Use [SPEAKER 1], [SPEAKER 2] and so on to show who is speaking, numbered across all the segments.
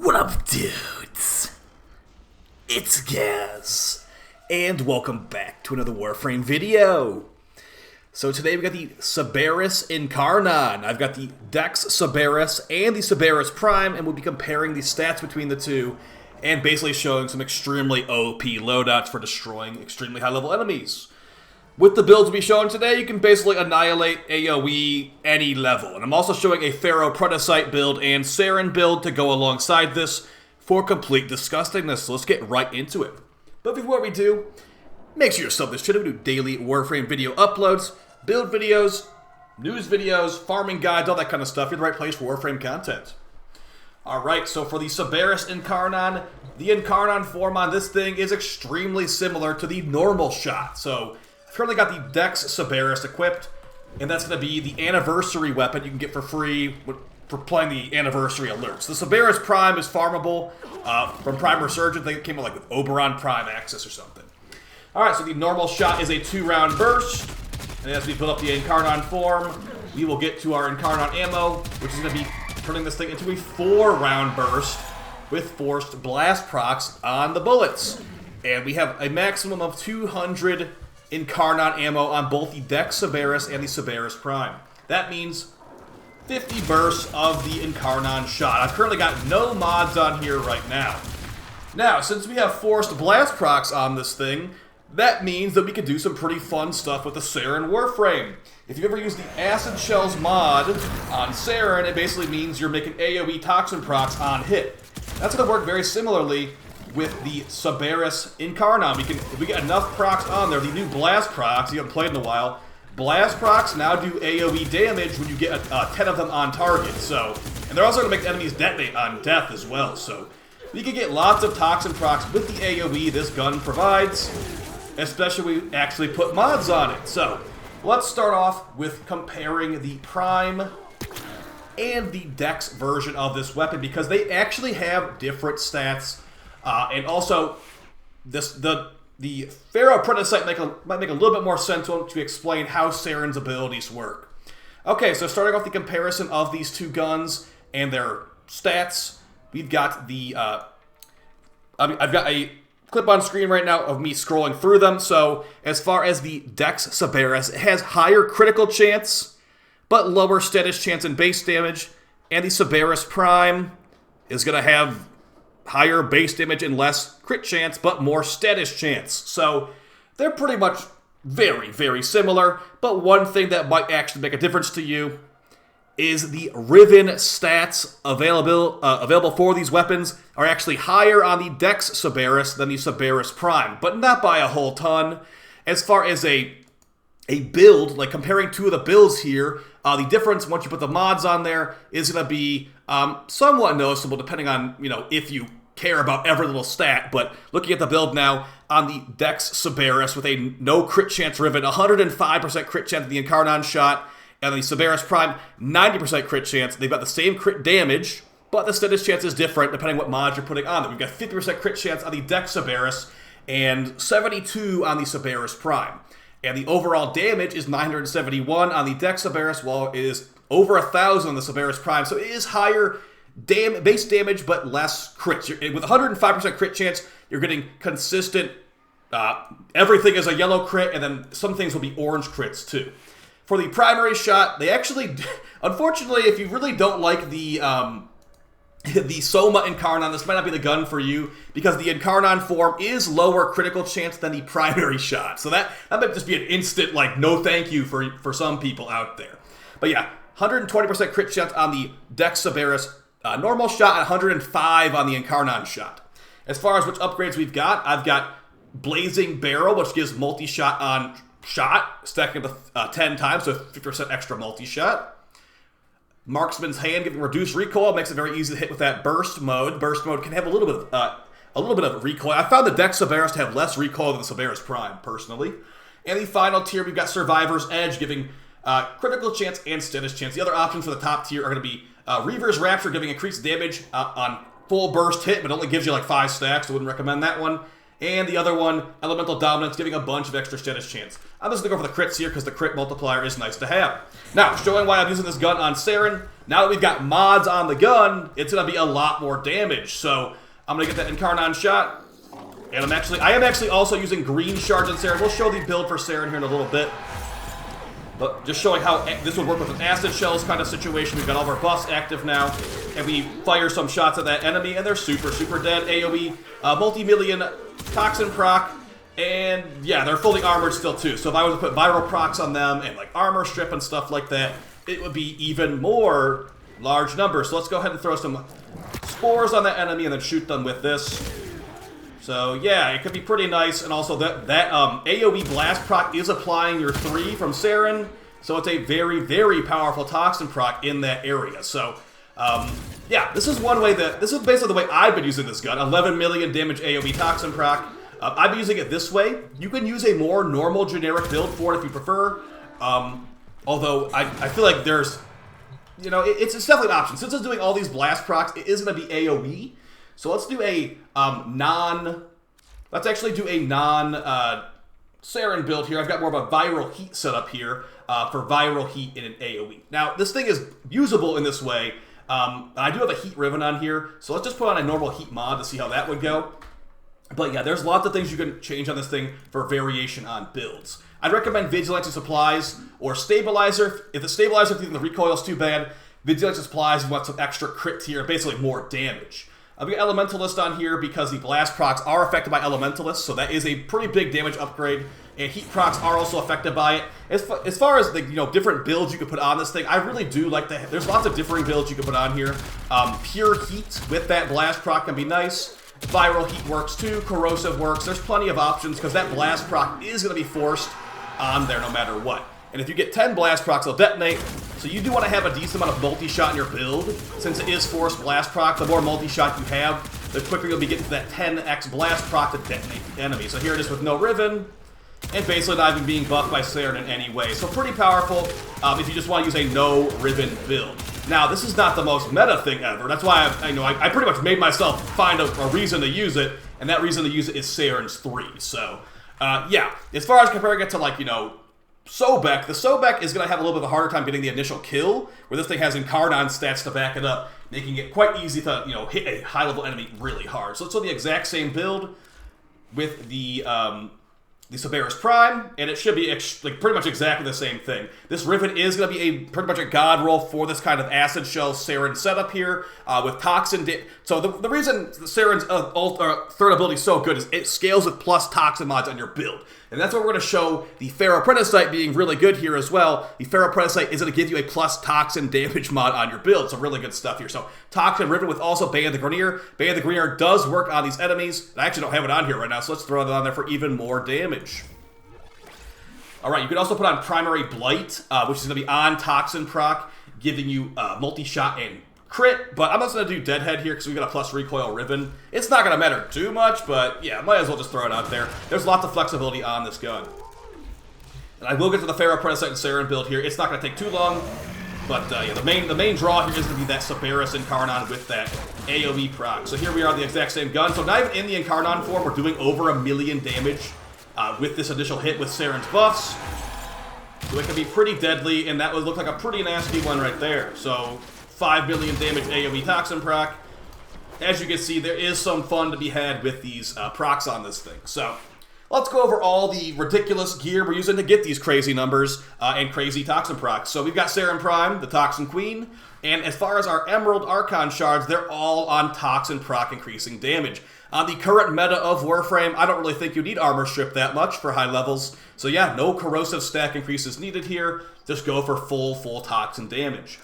[SPEAKER 1] What up, dudes? It's Gaz, and welcome back to another Warframe video. So today we got the Sybaris Incarnon. I've got the Dex Sybaris and the Sybaris Prime, and we'll be comparing the stats between the two, and basically showing some extremely OP loadouts for destroying extremely high-level enemies. With the builds we'll be showing today, you can basically annihilate AoE any level. And I'm also showing a Pharaoh Predasite build and Saryn Build to go alongside this for complete disgustingness. So let's get right into it. But before we do, make sure you sub this channel. We do daily Warframe video uploads, build videos, news videos, farming guides, all that kind of stuff. You're in the right place for Warframe content. Alright, so for the Sybaris Incarnon, the Incarnon form on this thing is extremely similar to the normal shot. So I've currently got the Dex Sybaris equipped, and that's going to be the anniversary weapon you can get for free for playing the anniversary alerts. The Sybaris Prime is farmable from Prime Resurgent. I think it came with like with Oberon Prime Access or something. Alright, so the normal shot is a 2-round burst, and as we build up the Incarnon form, we will get to our Incarnon ammo, which is going to be turning this thing into a 4-round burst with forced blast procs on the bullets. And we have a maximum of 200 Incarnon ammo on both the Dex Sybaris and the Sybaris Prime. That means 50 bursts of the Incarnon shot. I've currently got no mods on here right now. Now, since we have forced blast procs on this thing, that means that we can do some pretty fun stuff with the Saryn Warframe. If you ever use the Acid Shells mod on Saryn, it basically means you're making AoE toxin procs on hit. That's going to work very similarly with the Sybaris Incarnon. If we get enough procs on there, the new blast procs, you haven't played in a while, blast procs now do AoE damage when you get 10 of them on target. So, and they're also going to make enemies detonate on death as well. So we can get lots of toxin procs with the AoE this gun provides, especially when we actually put mods on it. So let's start off with comparing the Prime and the Dex version of this weapon, because they actually have different stats. And also, the Pharaoh Predasite might make a little bit more sense to explain how Saryn's abilities work. Okay, so starting off the comparison of these two guns and their stats, we've got the I've got a clip on screen right now of me scrolling through them. So as far as the Dex Sybaris, it has higher critical chance, but lower status chance and base damage, and the Sybaris Prime is going to have higher base damage and less crit chance, but more status chance. So they're pretty much very, very similar, but one thing that might actually make a difference to you is the Riven stats available for these weapons are actually higher on the Dex Sybaris than the Sybaris Prime, but not by a whole ton. As far as a build, like comparing two of the builds here, the difference once you put the mods on there is going to be somewhat noticeable depending on, if you care about every little stat. But looking at the build now on the Dex Sybaris with a no crit chance Riven, 105% crit chance of the Incarnon shot, and the Sybaris Prime, 90% crit chance. They've got the same crit damage, but the status chance is different depending what mods you're putting on them. We've got 50% crit chance on the Dex Sybaris and 72 on the Sybaris Prime. And the overall damage is 971 on the Dex Sybaris, while it is over 1,000 on the Sybaris Prime. So it is higher base damage, but less crits. With 105% crit chance, you're getting consistent, everything is a yellow crit, and then some things will be orange crits too. For the primary shot, they actually, unfortunately, if you really don't like the Soma Incarnon, this might not be the gun for you, because the Incarnon form is lower critical chance than the primary shot. So that might just be an instant, no thank you for some people out there. But yeah, 120% crit chance on the Dex Sybaris normal shot, and 105 on the Incarnon shot. As far as which upgrades we've got, I've got Blazing Barrel, which gives multi-shot on shot, stacking up to 10 times, so 50% extra multi-shot. Marksman's Hand, giving reduced recoil, makes it very easy to hit with that burst mode. Burst mode can have a little bit of recoil. I found the Dex Sybaris to have less recoil than the Sybaris Prime, personally. And the final tier, we've got Survivor's Edge, giving critical chance and status chance. The other options for the top tier are going to be Reaver's Rapture, giving increased damage on full burst hit, but only gives you 5 stacks, so I wouldn't recommend that one. and the other one, Elemental Dominance, giving a bunch of extra status chance. I'm just going to go for the crits here because the crit multiplier is nice to have. Now, showing why I'm using this gun on Saryn, now that we've got mods on the gun, it's going to be a lot more damage. So I'm going to get that Incarnon shot, and I am actually also using green shards on Saryn. We'll show the build for Saryn here in a little bit. But just showing how this would work with an acid shells kind of situation. We've got all of our buffs active now, and we fire some shots at that enemy, and they're super, super dead. AoE, multi-million toxin proc, and yeah, they're fully armored still too. So if I was to put viral procs on them and like armor strip and stuff like that, it would be even more large numbers. So let's go ahead and throw some spores on that enemy and then shoot them with this. So yeah, it could be pretty nice, and also that AoE blast proc is applying your 3 from Saryn, so it's a very, very powerful toxin proc in that area. So yeah, this is one way this is basically the way I've been using this gun. 11 million damage AoE toxin proc. I've been using it this way. You can use a more normal generic build for it if you prefer. Although I feel like there's, you know, it's definitely an option. Since it's doing all these blast procs, it is going to be AoE. So let's do a let's actually do a Saryn build here. I've got more of a viral heat setup here for viral heat in an AoE. Now, this thing is usable in this way. I do have a heat ribbon on here, so let's just put on a normal heat mod to see how that would go. But yeah, there's lots of things you can change on this thing for variation on builds. I'd recommend Vigilance and Supplies or Stabilizer. If the Stabilizer, if you think the recoil is too bad, Vigilance and Supplies, you want some extra crit here, basically more damage. I've got Elementalist on here because the blast procs are affected by Elementalist, so that is a pretty big damage upgrade, and heat procs are also affected by it. As far as the different builds you could put on this thing, I really do like there's lots of differing builds you can put on here. Pure heat with that blast proc can be nice. Viral heat works too. Corrosive works. There's plenty of options because that blast proc is going to be forced on there no matter what. And if you get 10 blast procs, they'll detonate. So you do want to have a decent amount of multi-shot in your build. Since it is forced blast proc, the more multi-shot you have, the quicker you'll be getting to that 10x blast proc to detonate the enemy. So here it is with no Riven, and basically not even being buffed by Saryn in any way. So pretty powerful if you just want to use a no Riven build. Now, this is not the most meta thing ever. That's why I pretty much made myself find a reason to use it, and that reason to use it is Saryn's 3. So, yeah, as far as comparing it to, like, sobek, the sobek is going to have a little bit of a harder time getting the initial kill, where this thing has Incarnon stats to back it up, making it quite easy to, hit a high-level enemy really hard. So let's do the exact same build with the Sybaris Prime, and it should be pretty much exactly the same thing. This Riven is going to be pretty much a god roll for this kind of acid shell Saryn setup here with toxin. So the reason Saryn's third ability is so good is it scales with plus toxin mods on your build. And that's what we're going to show the Pharaoh Predasite being really good here as well. The Pharaoh Predasite is going to give you a plus toxin damage mod on your build. So really good stuff here. So toxin Riven with also Bane the Grenier. Bane the Grenier does work on these enemies. I actually don't have it on here right now, so let's throw that on there for even more damage. Alright, you can also put on Primary Blight, which is going to be on toxin proc, giving you multi-shot and crit, but I'm just going to do Deadhead here because we've got a plus recoil Riven. It's not going to matter too much, but yeah, might as well just throw it out there. There's lots of flexibility on this gun. And I will get to the Pharaoh Predasite and Saryn build here. It's not going to take too long, but yeah, the main draw here is going to be that Sybaris Incarnon with that AoE proc. So here we are, the exact same gun. So not even in the Incarnon form, we're doing over 1 million damage with this initial hit with Saryn's buffs. So it can be pretty deadly, and that would look like a pretty nasty one right there. So 5 million damage AoE toxin proc. As you can see, there is some fun to be had with these procs on this thing. So let's go over all the ridiculous gear we're using to get these crazy numbers and crazy toxin procs. So we've got Saryn Prime, the Toxin Queen, and as far as our Emerald Archon Shards, they're all on toxin proc increasing damage. On the current meta of Warframe, I don't really think you need armor strip that much for high levels. So yeah, no corrosive stack increases needed here. Just go for full toxin damage.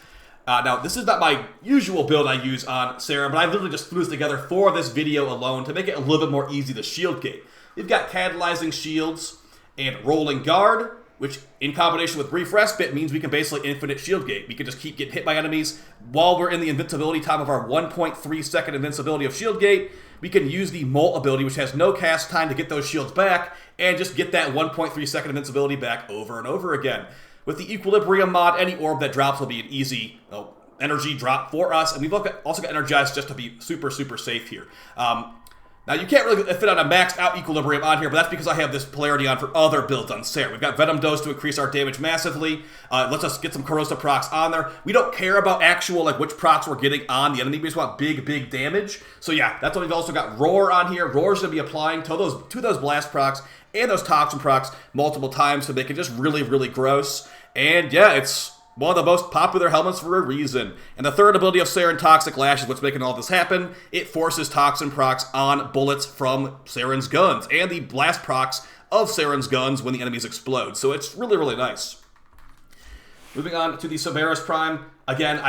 [SPEAKER 1] Now, this is not my usual build I use on Saryn, but I literally just threw this together for this video alone to make it a little bit more easy to shield gate. We've got Catalyzing Shields and Rolling Guard, which in combination with Brief Respite means we can basically infinite shield gate. We can just keep getting hit by enemies while we're in the invincibility time of our 1.3 second invincibility of shield gate. We can use the Molt ability, which has no cast time to get those shields back, and just get that 1.3 second invincibility back over and over again. With the Equilibrium mod, any orb that drops will be an easy energy drop for us, and we've also got Energized just to be super safe here. Now, you can't really fit on a maxed out equilibrium on here, but that's because I have this polarity on for other builds on Saryn. We've got Venom Dose to increase our damage massively. Let's us get some corrosive procs on there. We don't care about actual, like, which procs we're getting on the enemy. We just want big, big damage. So yeah, that's why we've also got Roar on here. Roar's going to be applying to those blast procs and those toxin procs multiple times to make it just really, really gross. And yeah, it's one of the most popular helmets for a reason. And the third ability of Saryn, Toxic Lash, is what's making all this happen. It forces toxin procs on bullets from Saryn's guns and the blast procs of Saryn's guns when the enemies explode. So it's really, really nice. Moving on to the Sybaris Prime. Again,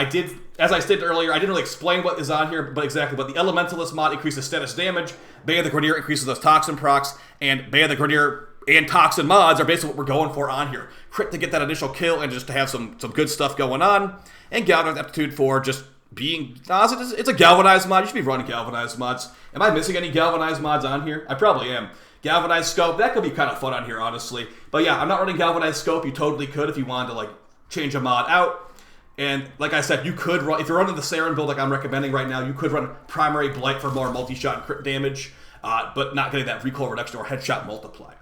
[SPEAKER 1] as I stated earlier, I didn't really explain what is on here, but the Elementalist mod increases status damage, Bay of the Grenadier increases those toxin procs, and Bay of the Grenadier and Toxin mods are basically what we're going for on here. Crit to get that initial kill and just to have some good stuff going on. And Galvanized Aptitude for just being... it's a Galvanized mod. You should be running Galvanized mods. Am I missing any Galvanized mods on here? I probably am. Galvanized Scope, that could be kind of fun on here, honestly. But yeah, I'm not running Galvanized Scope. You totally could if you wanted to, like, change a mod out. And like I said, you could run... If you're running the Saryn build like I'm recommending right now, you could run Primary Blight for more multi-shot and crit damage, but not getting that recoil reduction or headshot multiplier.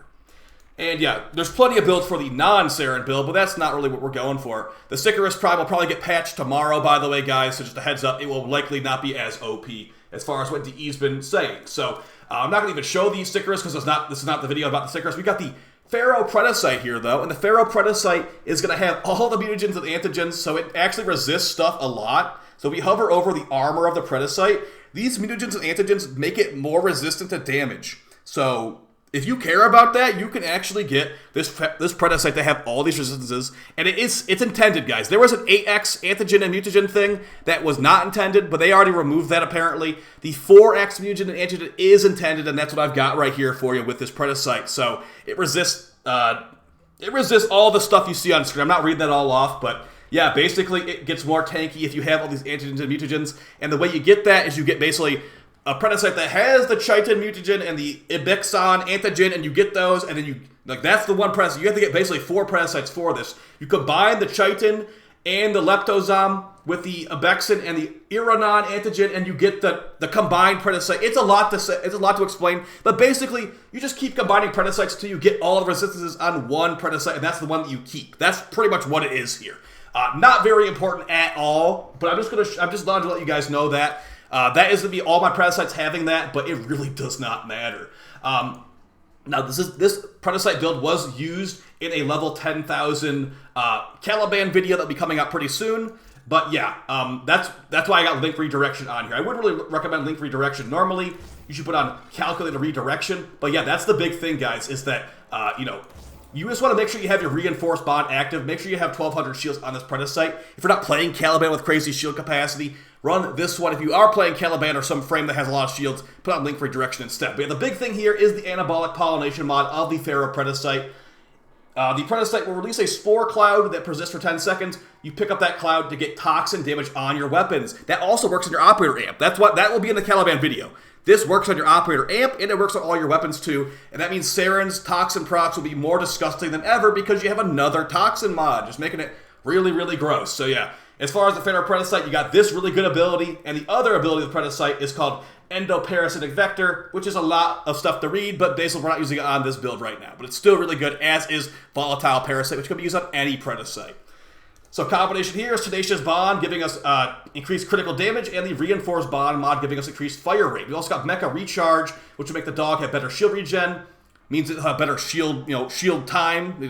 [SPEAKER 1] And yeah, there's plenty of builds for the non-Saryn build, but that's not really what we're going for. The Sybaris Prime will probably get patched tomorrow, by the way, guys, so just a heads up, it will likely not be as OP as far as what DE's been saying. So I'm not going to even show the Sybaris because this is not the video about the Sybaris. We got the Pharaoh Predasite here, though, and the Pharaoh Predasite is going to have all the mutagens and antigens, so it actually resists stuff a lot. So we hover over the armor of the Predasite. These mutagens and antigens make it more resistant to damage. So if you care about that, you can actually get this Predasite to have all these resistances, and it's intended, guys. There was an 8x antigen and mutagen thing that was not intended, but they already removed that apparently. The 4x mutagen and antigen is intended, and that's what I've got right here for you with this Predasite. So it resists all the stuff you see on screen. I'm not reading that all off, but yeah, basically it gets more tanky if you have all these antigens and mutagens, and the way you get that is you get basically a Predasite that has the Chitin mutagen and the Ibixon antigen, and you get those, and then that's the one Predasite. You have to get basically 4 Predasites for this. You combine the Chitin and the Leptozom with the Ibexon and the Iranon antigen, and you get the combined Predasite. It's a lot to say, it's a lot to explain, but basically, you just keep combining Predasites until you get all the resistances on one Predasite, and that's the one that you keep. That's pretty much what it is here. Not very important at all, but I'm just going to let you guys know that. That is going to be all my Predasites having that, but it really does not matter. Now, this Predasite build was used in a level 10,000 Caliban video that'll be coming out pretty soon. But yeah, that's why I got link redirection on here. I wouldn't really recommend link redirection normally. You should put on calculated redirection. But yeah, that's the big thing, guys, is that, you just want to make sure you have your reinforced bond active. Make sure you have 1200 shields on this Predasite. If you're not playing Caliban with crazy shield capacity, run this one. If you are playing Caliban or some frame that has a lot of shields, put on link redirection instead. But yeah, the big thing here is the anabolic pollination mod of the Pharaoh Predasite. The Predasite will release a spore cloud that persists for 10 seconds. You pick up that cloud to get toxin damage on your weapons. That also works on your operator amp. That will be in the Caliban video. This works on your operator amp, and it works on all your weapons too. And that means Saryn's toxin procs will be more disgusting than ever because you have another toxin mod, just making it really, really gross. So yeah, as far as the Pharaoh Predasite, you got this really good ability, and the other ability of the Predasite is called Endoparasitic Vector, which is a lot of stuff to read, but basically we're not using it on this build right now. But it's still really good, as is Volatile Parasite, which can be used on any Predasite. So combination here is Tenacious Bond, giving us increased critical damage, and the Reinforced Bond mod giving us increased fire rate. We also got Mecha Recharge, which will make the dog have better shield regen, means it'll have better shield, shield time,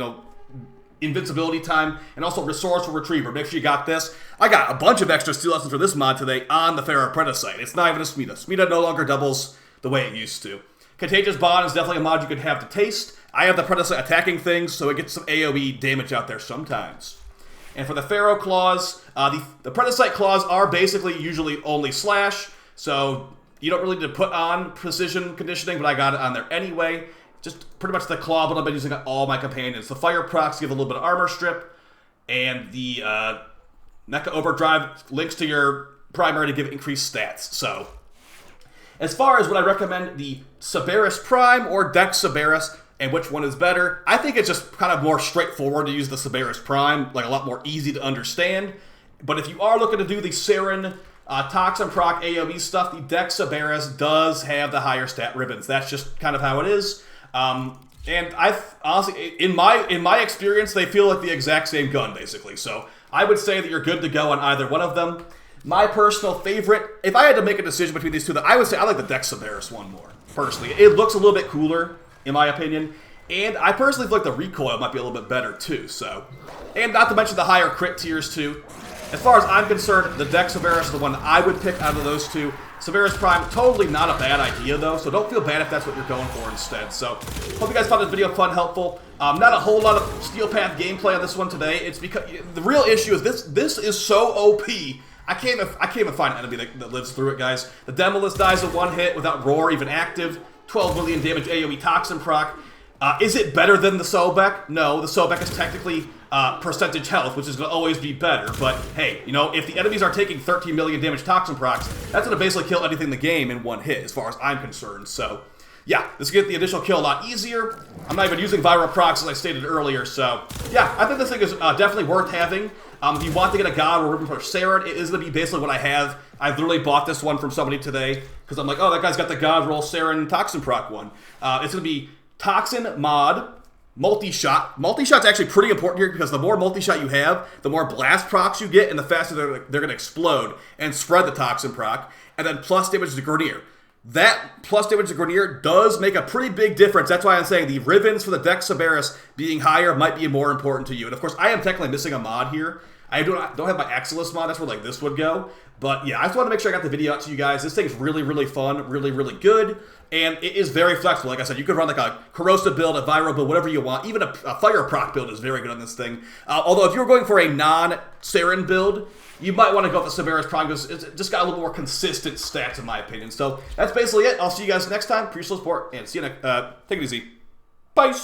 [SPEAKER 1] invincibility time, and also Resourceful Retriever. Make sure you got this. I got a bunch of extra steel lessons for this mod today on the Pharaoh Predasite. It's not even a Smita. Smita no longer doubles the way it used to. Contagious Bond is definitely a mod you could have to taste. I have the Predasite attacking things, so it gets some AoE damage out there sometimes. And for the Pharaoh Claws, the Predasite Claws are basically usually only slash, so you don't really need to put on precision conditioning, but I got it on there anyway. Just pretty much the claw, but I've been using on all my companions. The fire procs give a little bit of armor strip, and the Mecha Overdrive links to your primary to give increased stats. So, as far as what I recommend, the Sybaris Prime or Dex Sybaris, and which one is better, I think it's just kind of more straightforward to use the Sybaris Prime, like a lot more easy to understand. But if you are looking to do the Saryn Toxin proc AoE stuff, the Dex Sybaris does have the higher stat ribbons. That's just kind of how it is. And I honestly, in my experience, they feel like the exact same gun, basically. So I would say that you're good to go on either one of them. My personal favorite, if I had to make a decision between these two, I would say I like the Dex Sybaris one more, personally. It looks a little bit cooler, in my opinion. And I personally feel like the recoil might be a little bit better, too. So, and not to mention the higher crit tiers, too. As far as I'm concerned, the Dex Sybaris is the one I would pick out of those two. Sybaris Prime, totally not a bad idea, though, so don't feel bad if that's what you're going for instead. So, hope you guys found this video fun, helpful. Not a whole lot of Steel Path gameplay on this one today. It's because the real issue is this is so OP. I can't even find an enemy that lives through it, guys. The Demolist dies in one hit without Roar even active. 12 million damage AoE Toxin proc. Is it better than the Sobek? No, the Sobek is technically percentage health, which is going to always be better. But hey, you know, if the enemies are taking 13 million damage Toxin procs, that's going to basically kill anything in the game in one hit, as far as I'm concerned. So, yeah, this will get the initial kill a lot easier. I'm not even using viral procs, as I stated earlier. So, yeah, I think this thing is definitely worth having. If you want to get a God or ribbon for Saryn, it is going to be basically what I have. I literally bought this one from somebody today, because I'm like, oh, that guy's got the God roll Saryn Toxin proc one. It's going to be Toxin mod, multi-shot. Multi-shot's actually pretty important here because the more multi-shot you have, the more blast procs you get, and the faster they're going to explode and spread the Toxin proc. And then plus damage to Grenier. That plus damage to Grenier does make a pretty big difference. That's why I'm saying the ribbons for the Dex Sybaris being higher might be more important to you. And of course, I am technically missing a mod here. I don't have my Exilus mod. That's where like this would go. But yeah, I just wanted to make sure I got the video out to you guys. This thing's really, really fun, really, really good. And it is very flexible. Like I said, you could run like a Corrosive build, a Viral build, whatever you want. Even a Fire proc build is very good on this thing. Although if you're going for a non-Saryn build, you might want to go with the Sybaris Prime because it's just got a little more consistent stats in my opinion. So that's basically it. I'll see you guys next time. Appreciate the support and see you next. Take it easy. Bye.